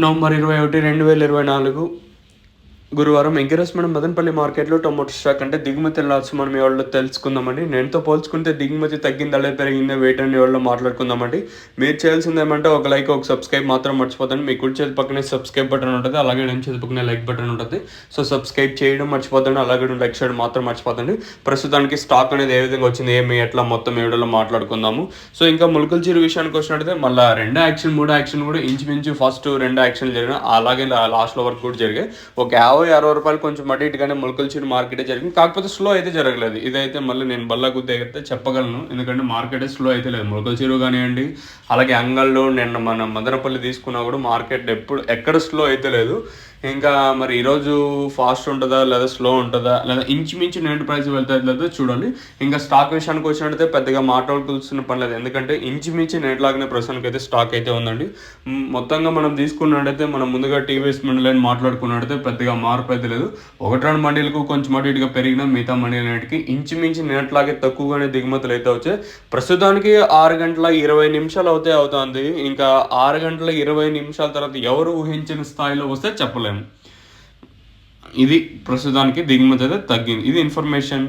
November 21, 2024 గురువారం encouragement Madanapalle మార్కెట్లో tomato stock అంటే దిగుమతి లాట్స్ మనం ఎవరిలో తెలుసుకుందామండి. నేనుతో పోల్చుకుంటే దిగుమతి తగ్గిందా లేదా పెరిగిందా వెయిట్ అని ఎవరిలో మాట్లాడుకుందామండి. మీరు చేయాల్సింది ఏమంటే ఒక లైక్ ఒక సబ్స్క్రైబ్ మాత్రం మర్చిపోతండి. మీ కుడి చేతి పక్కనే సబ్స్క్రైబ్ బటన్ ఉంటుంది, అలాగే ఎడమ చేతి పక్కనే లైక్ బటన్ ఉంటుంది. సో సబ్స్క్రైబ్ చేయడం మర్చిపోతండి, అలాగే లైక్ చేయడం మాత్రం మర్చిపోతండి. ప్రస్తుతానికి స్టాక్ అనేది ఏ విధంగా వచ్చింది, ఏమి ఎట్లా మొత్తం ఏడలో మాట్లాడుకుందాము. సో ఇంకా ములకల చీర విషయానికి వచ్చినట్టయితే మళ్ళీ 2 యాక్షన్ 3 యాక్షన్ కూడా ఇంచుమించు ఫస్ట్ 2 యాక్షన్లు జరిగిన, అలాగే లాస్ట్లో వరకు కూడా జరిగాయి. ఒక 50-60 రూపాయలు కొంచెం అటు ఇటుగానే మొలకల చీర మార్కెటే జరిగింది. కాకపోతే స్లో అయితే జరగలేదు. ఇదైతే మళ్ళీ నేను బల్లా గుద్ది అయితే చెప్పగలను, ఎందుకంటే మార్కెట్ స్లో అయితే లేదు. మొలకల చీర కానివ్వండి, అలాగే అంగళ్ళు నిన్న మన మదనపల్లి తీసుకున్నా కూడా మార్కెట్ ఎక్కడ స్లో అయితే లేదు. ఇంకా మరి ఈరోజు ఫాస్ట్ ఉంటుందా లేదా స్లో ఉంటుందా లేదా ఇంచుమించు నేను ప్రైస్ వెళ్తే లేదో చూడండి. ఇంకా స్టాక్ విషయానికి వచ్చినట్టయితే పెద్దగా మాట్లాడుకోవాల్సిన పని లేదు, ఎందుకంటే ఇంచుమించు నేట్లాగానే ప్రస్తుతానికి అయితే స్టాక్ అయితే ఉందండి. మొత్తంగా మనం తీసుకున్నట్టయితే మనం ముందుగా టీవీఎస్ మండలిని మాట్లాడుకున్నట్టయితే పెద్దగా మార్పు అయితే లేదు. 1-2 మండీలకు కొంచెం అటు ఇటుగా పెరిగిన, మిగతా మండీలన్నిటికీ ఇంచుమించు నేట్లాగే తక్కువగానే దిగుమతులు అయితే వచ్చాయి. ప్రస్తుతానికి 6:20 అవుతుంది. ఇంకా 6:20 తర్వాత ఎవరు ఊహించిన స్థాయిలో వస్తే చెప్పలేము. ఇది ప్రస్తుతానికి దిగుమతి అయితే తగ్గింది. ఇది ఇన్ఫర్మేషన్.